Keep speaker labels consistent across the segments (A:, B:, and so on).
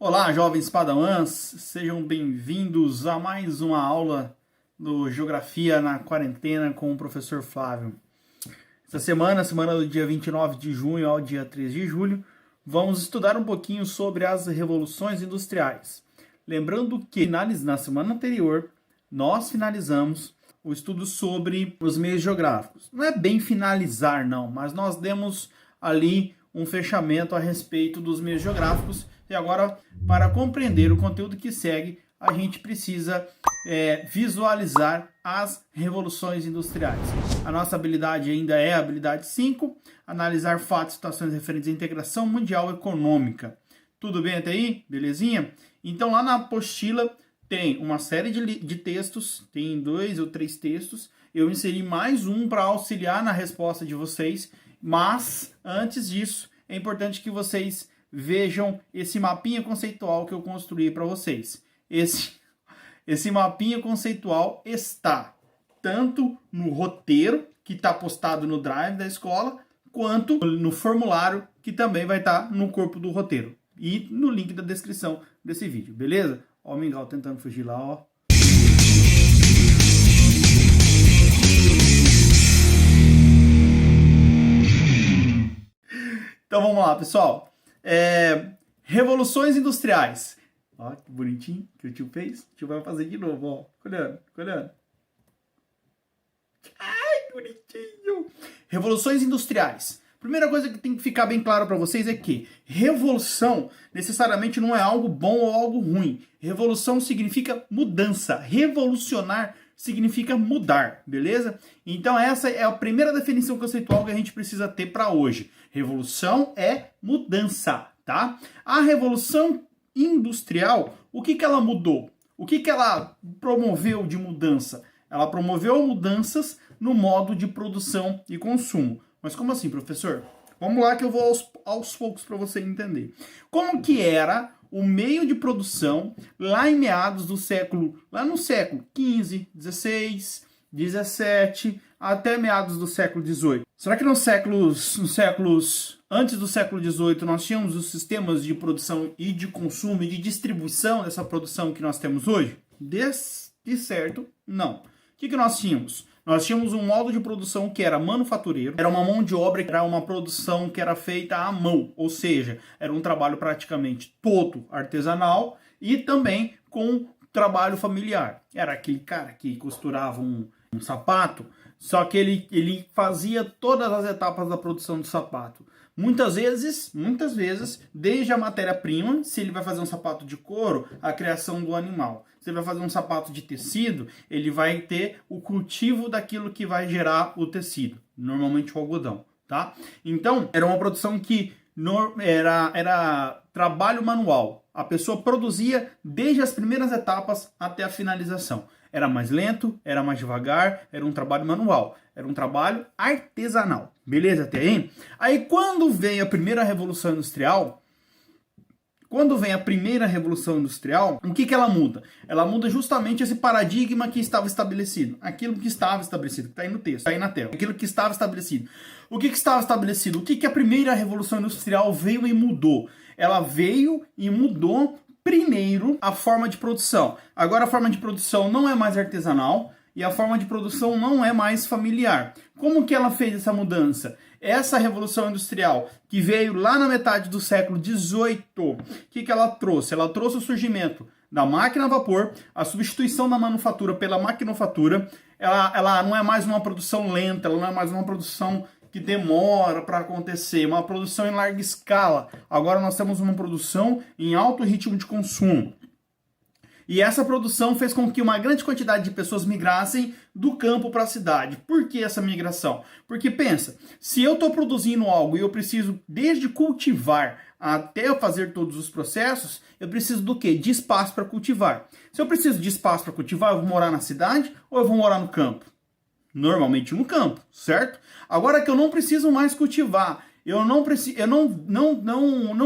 A: Olá, jovens padawans, sejam bem-vindos a mais uma aula do Geografia na Quarentena com o professor Flávio. Essa semana do dia 29 de junho ao dia 3 de julho, vamos estudar um pouquinho sobre as revoluções industriais. Lembrando que na semana anterior, nós finalizamos o estudo sobre os meios geográficos. Não é bem finalizar, não, mas nós demos ali um fechamento a respeito dos meios geográficos. E agora, para compreender o conteúdo que segue, a gente precisa visualizar as revoluções industriais. A nossa habilidade ainda é a habilidade 5, analisar fatos e situações referentes à integração mundial econômica. Tudo bem até aí? Belezinha? Então, lá na apostila tem uma série de textos, tem 2 ou 3 textos. Eu inseri mais um para auxiliar na resposta de vocês, mas antes disso, é importante que vocês vejam esse mapinha conceitual que eu construí para vocês. Esse mapinha conceitual está tanto no roteiro, que está postado no Drive da escola, quanto no formulário, que também vai estar no corpo do roteiro. E no link da descrição desse vídeo, beleza? Ó o Mingau tentando fugir lá, ó. Então vamos lá, pessoal. Revoluções industriais. Ó, que bonitinho que o tio fez. O tio vai fazer de novo, ó. Olhando. Ai, que bonitinho. Revoluções industriais. Primeira coisa que tem que ficar bem claro para vocês é que revolução necessariamente não é algo bom ou algo ruim. Revolução significa mudança. Revolucionar significa mudar, beleza? Então essa é a primeira definição conceitual que a gente precisa ter para hoje. Revolução é mudança, tá? A revolução industrial, o que ela mudou? O que ela promoveu de mudança? Ela promoveu mudanças no modo de produção e consumo. Mas como assim, professor? Vamos lá que eu vou aos poucos para você entender. Como que era o meio de produção lá em meados do século, lá no século XV, XVI, XVII, até meados do século XVIII? Será que nos séculos antes do século XVIII nós tínhamos os sistemas de produção e de consumo e de distribuição dessa produção que nós temos hoje? De certo, não. O que nós tínhamos? Nós tínhamos um modo de produção que era manufatureiro, era uma mão de obra, era uma produção que era feita à mão, ou seja, era um trabalho praticamente todo artesanal e também com trabalho familiar. Era aquele cara que costurava um sapato, só que ele fazia todas as etapas da produção do sapato. Muitas vezes, desde a matéria-prima, se ele vai fazer um sapato de couro, a criação do animal. Se ele vai fazer um sapato de tecido, ele vai ter o cultivo daquilo que vai gerar o tecido, normalmente o algodão, tá? Então, era uma produção que era trabalho manual. A pessoa produzia desde as primeiras etapas até a finalização. Era mais lento, era mais devagar, era um trabalho manual, era um trabalho artesanal. Beleza até aí? Aí quando vem a primeira revolução industrial, o que ela muda? Ela muda justamente esse paradigma que estava estabelecido. Aquilo que estava estabelecido, que está aí no texto, está aí na tela. Aquilo que estava estabelecido. O que estava estabelecido? O que a primeira revolução industrial veio e mudou? Ela veio e mudou primeiro a forma de produção. Agora a forma de produção não é mais artesanal e a forma de produção não é mais familiar. Como que ela fez essa mudança? Essa revolução industrial que veio lá na metade do século XVIII, o que ela trouxe? Ela trouxe o surgimento da máquina a vapor, a substituição da manufatura pela maquinofatura. Ela não é mais uma produção lenta, ela não é mais uma produção que demora para acontecer, uma produção em larga escala. Agora nós temos uma produção em alto ritmo de consumo. E essa produção fez com que uma grande quantidade de pessoas migrassem do campo para a cidade. Por que essa migração? Porque pensa, se eu estou produzindo algo e eu preciso desde cultivar até eu fazer todos os processos, eu preciso do quê? De espaço para cultivar. Se eu preciso de espaço para cultivar, eu vou morar na cidade ou eu vou morar no campo? Normalmente no campo, certo? Agora que eu não preciso mais cultivar, eu não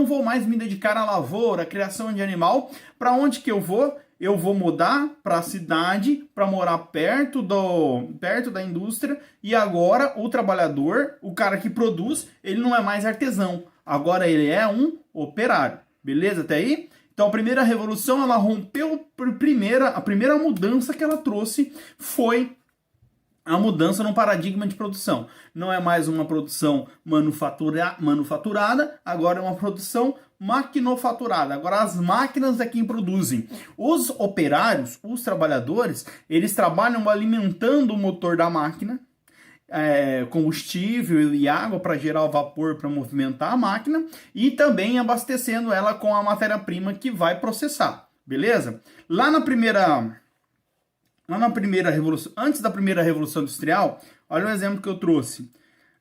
A: vou mais me dedicar à lavoura, à criação de animal, para onde que eu vou? Eu vou mudar para a cidade, para morar perto da indústria, e agora o trabalhador, o cara que produz, ele não é mais artesão, agora ele é um operário. Beleza até aí? Então a primeira revolução, ela rompeu a primeira mudança que ela trouxe foi a mudança no paradigma de produção. Não é mais uma produção manufaturada, agora é uma produção maquinofaturada. Agora as máquinas é quem produzem. Os operários, os trabalhadores, eles trabalham alimentando o motor da máquina, combustível e água para gerar o vapor para movimentar a máquina e também abastecendo ela com a matéria-prima que vai processar, beleza? Lá na primeira revolução, antes da primeira revolução industrial, olha o exemplo que eu trouxe.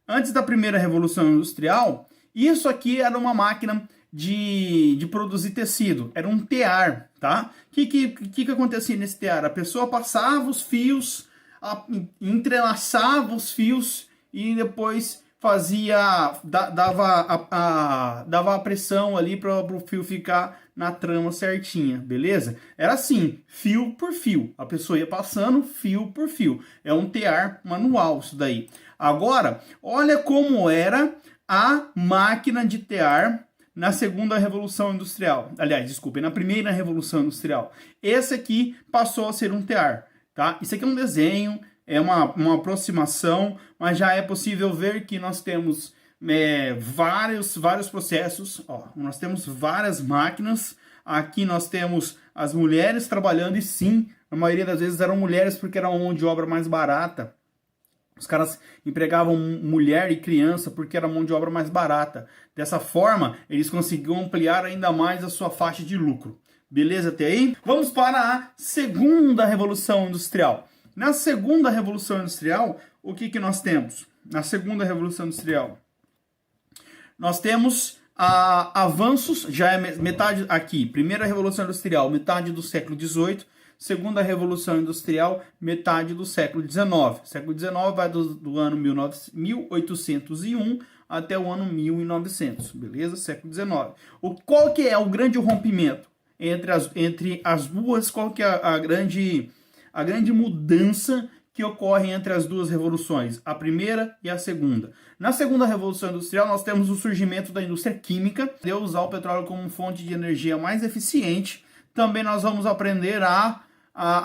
A: Antes da primeira revolução industrial, isso aqui era uma máquina de produzir tecido, era um tear, tá? O que acontecia nesse tear? A pessoa passava os fios, entrelaçava os fios e depois dava a pressão ali para o fio ficar na trama certinha, beleza? Era assim, fio por fio. A pessoa ia passando fio por fio. É um tear manual isso daí. Agora, olha como era a máquina de tear na segunda revolução industrial. Aliás, desculpe, na primeira revolução industrial. Esse aqui passou a ser um tear, tá? Isso aqui é um desenho, é uma aproximação, mas já é possível ver que nós temos vários processos. Ó, nós temos várias máquinas. Aqui nós temos as mulheres trabalhando, e sim, a maioria das vezes eram mulheres porque era uma mão de obra mais barata. Os caras empregavam mulher e criança porque era mão de obra mais barata. Dessa forma, eles conseguiam ampliar ainda mais a sua faixa de lucro. Beleza até aí? Vamos para a segunda revolução industrial. Na segunda revolução industrial, o que nós temos? Na segunda revolução industrial, nós temos avanços, já é metade aqui. Primeira revolução industrial, metade do século XVIII. Segunda revolução industrial, metade do século XIX. Século XIX vai do ano 1801 até o ano 1900, beleza? Século XIX. Qual que é o grande rompimento entre as duas? Qual que é a grande mudança que ocorre entre as duas revoluções, a primeira e a segunda? Na segunda revolução industrial, nós temos o surgimento da indústria química, de usar o petróleo como fonte de energia mais eficiente. Também nós vamos aprender a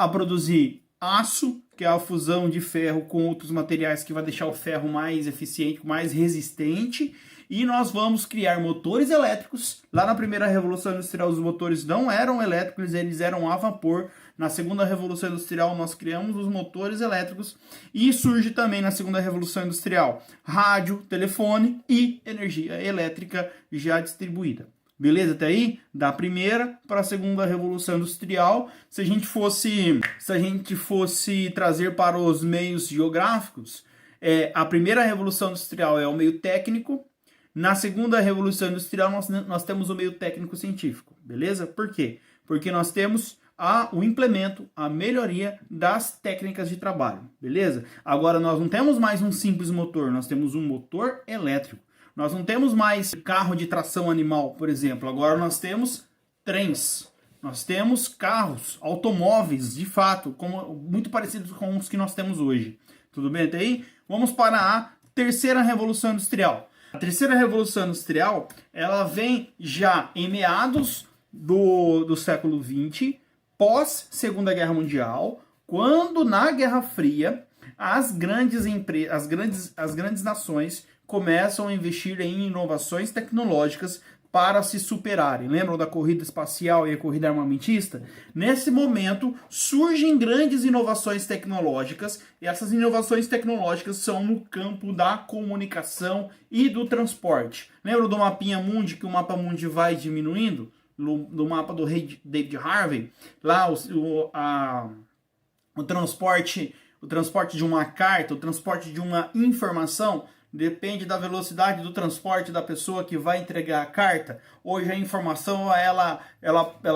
A: produzir aço, que é a fusão de ferro com outros materiais que vai deixar o ferro mais eficiente, mais resistente. E nós vamos criar motores elétricos. Lá na primeira revolução industrial, os motores não eram elétricos, eles eram a vapor. Na segunda revolução industrial, nós criamos os motores elétricos. E surge também na segunda revolução industrial rádio, telefone e energia elétrica já distribuída. Beleza até aí? Da primeira para a segunda revolução industrial. Se a gente fosse trazer para os meios geográficos, a primeira revolução industrial é o meio técnico. Na segunda revolução industrial, nós temos o meio técnico-científico. Beleza? Por quê? Porque nós temos o implemento, a melhoria das técnicas de trabalho. Beleza? Agora, nós não temos mais um simples motor, nós temos um motor elétrico. Nós não temos mais carro de tração animal, por exemplo. Agora nós temos trens. Nós temos carros, automóveis, de fato, muito parecidos com os que nós temos hoje. Tudo bem até aí? Vamos para a terceira revolução industrial. A terceira revolução industrial, ela vem já em meados do século XX, pós Segunda Guerra Mundial, quando na Guerra Fria as grandes nações começam a investir em inovações tecnológicas para se superarem. Lembram da corrida espacial e a corrida armamentista? Nesse momento, surgem grandes inovações tecnológicas, e essas inovações tecnológicas são no campo da comunicação e do transporte. Lembram do mapinha mundi, que o mapa mundi vai diminuindo? Do mapa do rei David Harvey? Lá o transporte de uma carta, o transporte de uma informação, depende da velocidade do transporte da pessoa que vai entregar a carta. Hoje a informação ela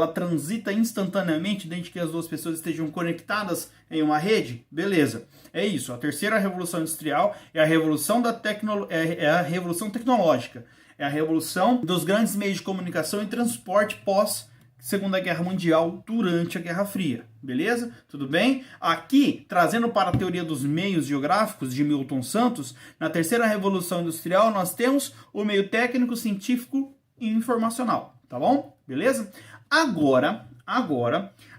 A: transita instantaneamente desde que as duas pessoas estejam conectadas em uma rede. Beleza. É isso. A terceira revolução industrial é a revolução a revolução tecnológica. É a revolução dos grandes meios de comunicação e transporte pós Segunda Guerra Mundial, durante a Guerra Fria. Beleza? Tudo bem? Aqui, trazendo para a teoria dos meios geográficos de Milton Santos, na terceira revolução industrial nós temos o meio técnico, científico e informacional. Tá bom? Beleza? Agora,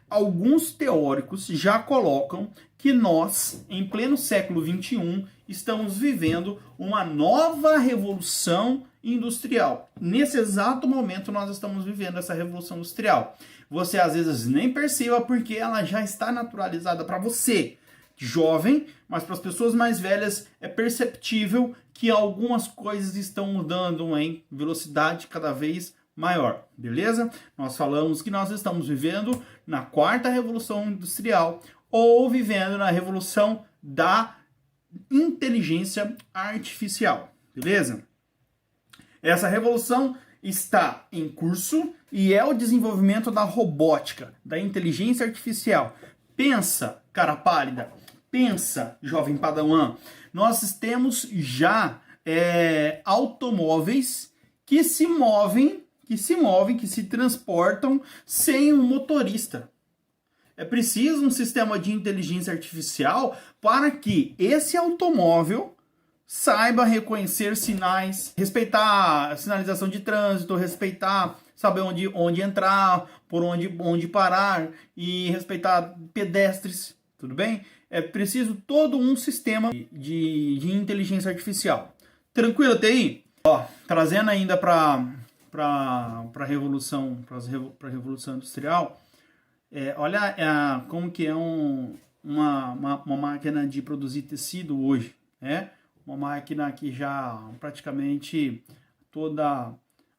A: alguns teóricos já colocam que nós, em pleno século XXI, estamos vivendo uma nova revolução industrial. Nesse exato momento, nós estamos vivendo essa revolução industrial. Você às vezes nem perceba porque ela já está naturalizada para você, jovem, mas para as pessoas mais velhas é perceptível que algumas coisas estão mudando em velocidade cada vez maior, beleza? Nós falamos que nós estamos vivendo na quarta revolução industrial ou vivendo na revolução da inteligência artificial, beleza? Essa revolução está em curso e é o desenvolvimento da robótica, da inteligência artificial. Pensa, cara pálida, pensa, jovem padawan, nós temos já automóveis que se transportam sem um motorista. É preciso um sistema de inteligência artificial para que esse automóvel saiba reconhecer sinais, respeitar a sinalização de trânsito, saber onde entrar, por onde parar e respeitar pedestres, tudo bem? É preciso todo um sistema de inteligência artificial. Tranquilo até aí? Ó, trazendo ainda para a revolução industrial, olha como que é uma máquina de produzir tecido hoje, né? Uma máquina que já praticamente toda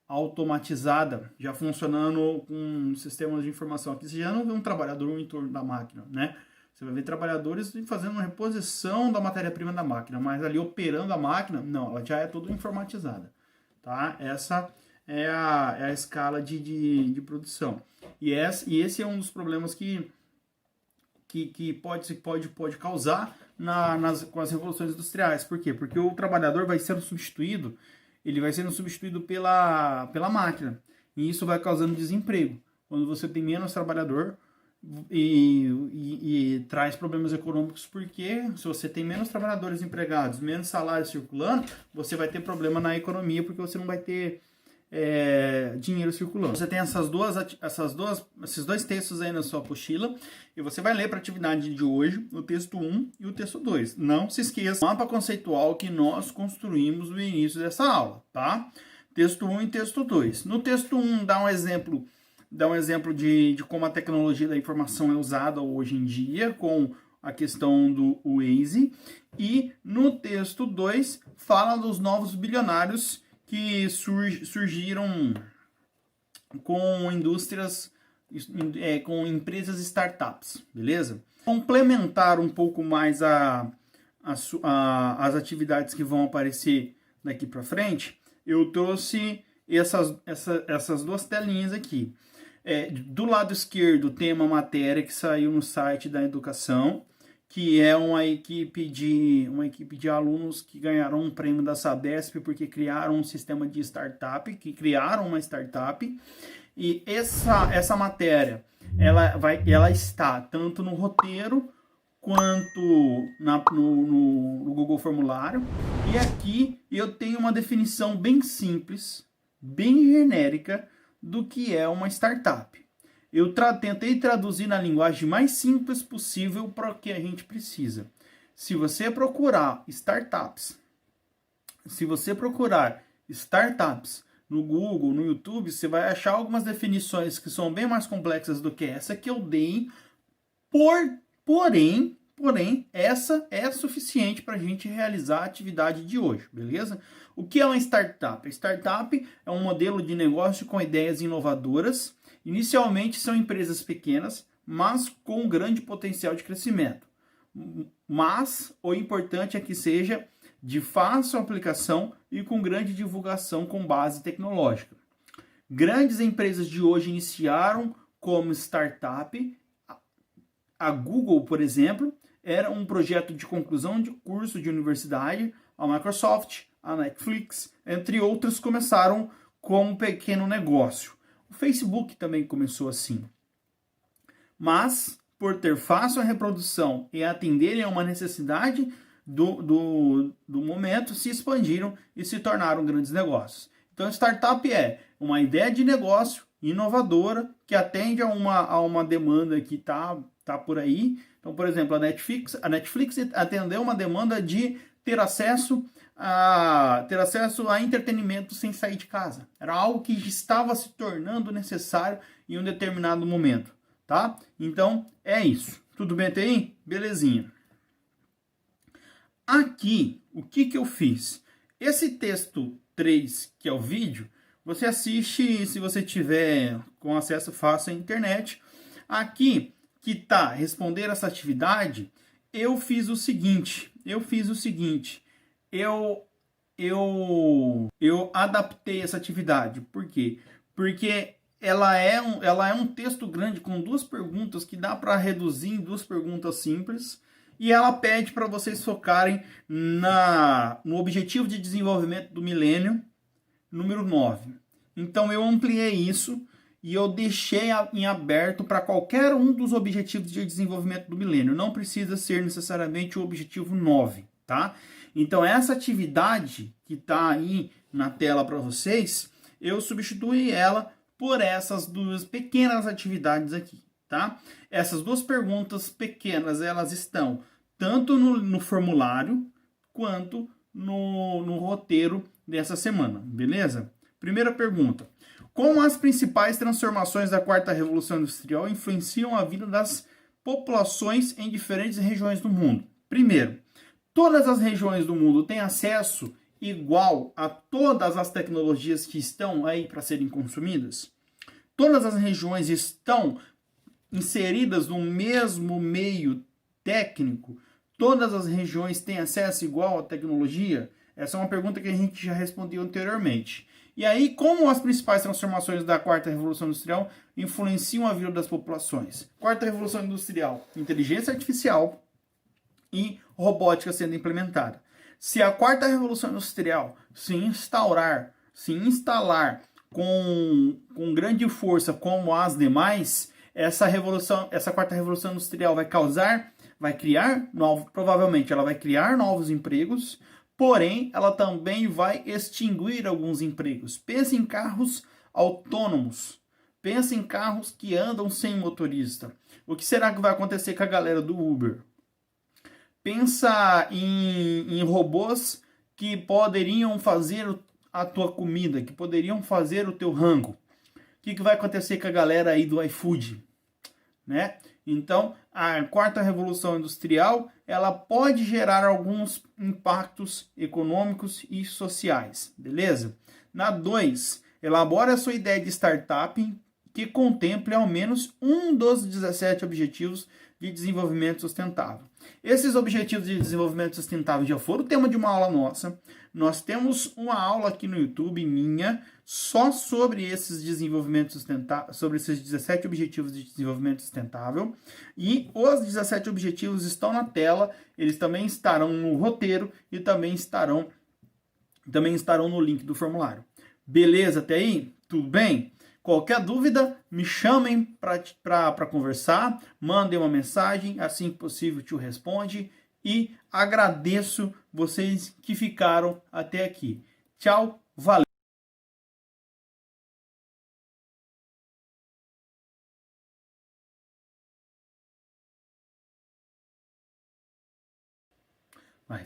A: automatizada, já funcionando com sistemas de informação. Aqui você já não vê um trabalhador em torno da máquina, né? Você vai ver trabalhadores fazendo uma reposição da matéria-prima da máquina, mas ali operando a máquina, não, ela já é toda informatizada, tá? Essa é a escala de produção. E esse é um dos problemas que pode causar com as revoluções industriais. Por quê? Porque o trabalhador vai sendo substituído, pela máquina. E isso vai causando desemprego. Quando você tem menos trabalhador e traz problemas econômicos, porque se você tem menos trabalhadores empregados, menos salário circulando, você vai ter problema na economia, porque você não vai ter dinheiro circulando. Você tem esses dois textos aí na sua apostila e você vai ler para a atividade de hoje o texto 1 e o texto 2. Não se esqueça, o mapa conceitual que nós construímos no início dessa aula, tá? Texto 1 e texto 2. No texto 1 dá um exemplo de como a tecnologia da informação é usada hoje em dia com a questão do Waze, e no texto 2 fala dos novos bilionários que surgiram com indústrias, com empresas startups, beleza? Complementar um pouco mais as atividades que vão aparecer daqui para frente, eu trouxe essas duas telinhas aqui. Do lado esquerdo tem uma matéria que saiu no site da educação, que é uma equipe de alunos que ganharam um prêmio da Sabesp porque criaram um sistema de startup, criaram uma startup. E essa matéria, ela está tanto no roteiro quanto no Google Formulário. E aqui eu tenho uma definição bem simples, bem genérica do que é uma startup. Eu tentei traduzir na linguagem mais simples possível para o que a gente precisa. Se você procurar startups no Google, no YouTube, você vai achar algumas definições que são bem mais complexas do que essa que eu dei. Porém, essa é suficiente para a gente realizar a atividade de hoje, beleza? O que é uma startup? A startup é um modelo de negócio com ideias inovadoras. Inicialmente são empresas pequenas, mas com um grande potencial de crescimento. Mas o importante é que seja de fácil aplicação e com grande divulgação com base tecnológica. Grandes empresas de hoje iniciaram como startup. A Google, por exemplo, era um projeto de conclusão de curso de universidade. A Microsoft, a Netflix, entre outras, começaram como um pequeno negócio. O Facebook também começou assim. Mas, por ter fácil a reprodução e atenderem a uma necessidade do momento, se expandiram e se tornaram grandes negócios. Então, startup é uma ideia de negócio inovadora, que atende a uma demanda que tá por aí. Então, por exemplo, a Netflix atendeu uma demanda de ter acesso a entretenimento sem sair de casa. Era algo que estava se tornando necessário em um determinado momento, tá? Então, é isso. Tudo bem até aí? Belezinha. Aqui, o que eu fiz? Esse texto 3, que é o vídeo, você assiste se você tiver com acesso fácil à internet. Aqui, que tá responder essa atividade, eu fiz o seguinte, eu adaptei essa atividade. Por quê? Porque ela é um texto grande com duas perguntas que dá para reduzir em duas perguntas simples. E ela pede para vocês focarem no objetivo de desenvolvimento do milênio, número 9. Então eu ampliei isso e eu deixei em aberto para qualquer um dos objetivos de desenvolvimento do milênio. Não precisa ser necessariamente o objetivo 9, tá? Então essa atividade que está aí na tela para vocês, eu substituí ela por essas duas pequenas atividades aqui, tá? Essas duas perguntas pequenas, elas estão tanto no formulário quanto no roteiro dessa semana, beleza? Primeira pergunta: como as principais transformações da quarta revolução industrial influenciam a vida das populações em diferentes regiões do mundo? Primeiro, todas as regiões do mundo têm acesso igual a todas as tecnologias que estão aí para serem consumidas? Todas as regiões estão inseridas no mesmo meio técnico? Todas as regiões têm acesso igual à tecnologia? Essa é uma pergunta que a gente já respondeu anteriormente. E aí, como as principais transformações da quarta revolução industrial influenciam a vida das populações? Quarta revolução industrial: inteligência artificial e robótica sendo implementada. Se a quarta revolução industrial se instalar com grande força como as demais, essa quarta revolução industrial provavelmente ela vai criar novos empregos, porém ela também vai extinguir alguns empregos. Pensa em carros autônomos, pensa em carros que andam sem motorista. O que será que vai acontecer com a galera do Uber? Pensa em robôs que poderiam fazer a tua comida, que poderiam fazer o teu rango. O que vai acontecer com a galera aí do iFood, né? Então, a quarta revolução industrial, ela pode gerar alguns impactos econômicos e sociais, beleza? Na 2, elabora a sua ideia de startup que contemple ao menos um dos 17 objetivos de desenvolvimento sustentável. Esses objetivos de desenvolvimento sustentável já foram tema de uma aula nossa. Nós temos uma aula aqui no YouTube minha só sobre esses desenvolvimentos sustentáveis, sobre esses 17 objetivos de desenvolvimento sustentável. E os 17 objetivos estão na tela, eles também estarão no roteiro e também estarão no link do formulário. Beleza até aí? Tudo bem? Qualquer dúvida, me chamem para conversar, mandem uma mensagem, assim que possível te responde, e agradeço vocês que ficaram até aqui. Tchau, valeu!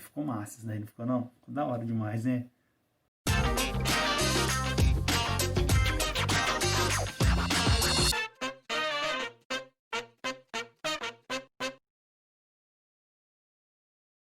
A: Ficou massa, né? Não ficou não? Ficou da hora demais, né?